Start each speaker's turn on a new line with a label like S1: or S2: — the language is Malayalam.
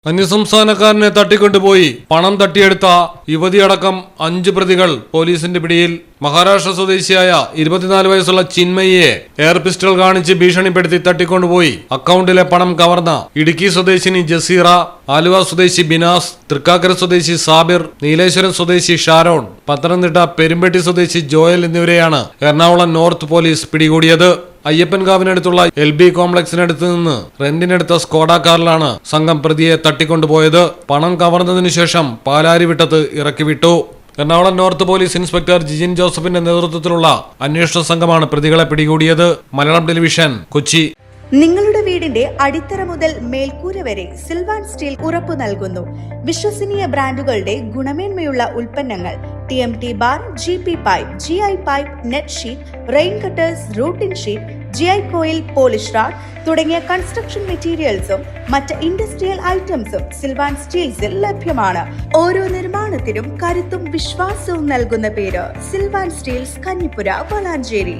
S1: അന്യസംസ്ഥാനക്കാരനെ തട്ടിക്കൊണ്ടുപോയി പണം തട്ടിയെടുത്ത യുവതിയടക്കം 5 പ്രതികൾ പോലീസിന്റെ പിടിയിൽ. മഹാരാഷ്ട്ര സ്വദേശിയായ 24 വയസ്സുള്ള ചിന്മയിയെ എയർ പിസ്റ്റൾ കാണിച്ച് ഭീഷണിപ്പെടുത്തി തട്ടിക്കൊണ്ടുപോയി അക്കൗണ്ടിലെ പണം കവർന്ന ഇടുക്കി സ്വദേശിനി ജസീറ, ആലുവ സ്വദേശി ബിനാസ്, തൃക്കാക്കര സ്വദേശി സാബിർ, നീലേശ്വരം സ്വദേശി ഷാരോൺ, പത്തനംതിട്ട പെരുമ്പെട്ടി സ്വദേശി ജോയൽ എന്നിവരെയാണ് എറണാകുളം നോർത്ത് പോലീസ് പിടികൂടിയത്. അയ്യപ്പൻകാവിനടുത്തുള്ള LB കോംപ്ലക്സിനടുത്ത് നിന്ന് റെന്റിനെടുത്ത സ്കോഡ കാറിലാണ് സംഘം പ്രതിയെ തട്ടിക്കൊണ്ടുപോയത്. പണം കവർന്നതിനു ശേഷം പാലാരിവിട്ടത്ത് ഇറക്കിവിട്ടു. Ernakulam north police inspector Jijin ജോസഫിന്റെ നേതൃത്വത്തിലുള്ള അന്വേഷണ സംഘമാണ് പ്രതികളെ പിടികൂടിയത്. മലയാളം ടെലിവിഷൻ, കൊച്ചി.
S2: നിങ്ങളുടെ വീടിന്റെ അടിത്തറ മുതൽ മേൽക്കൂര വരെ സിൽവാൻ സ്റ്റീൽ ഉറപ്പു നൽകുന്നു. വിശ്വസനീയ ബ്രാൻഡുകളുടെ ഗുണമേന്മയുള്ള ഉൽപ്പന്നങ്ങൾ TMT bar, GP pipe, GI pipe, net sheet, rain cutters, routing sheet, GI coil, polish RAD തുടങ്ങിയ കൺസ്ട്രക്ഷൻ മെറ്റീരിയൽസും മറ്റ് ഇൻഡസ്ട്രിയൽ ഐറ്റംസും സിൽവാൻ സ്റ്റീൽസിൽ ലഭ്യമാണ്. ഓരോ നിർമ്മാണത്തിനും കരുത്തും വിശ്വാസവും നൽകുന്ന പേര് സിൽവാൻ സ്റ്റീൽസ്, കഞ്ഞിപ്പുര, വളാഞ്ചേരി.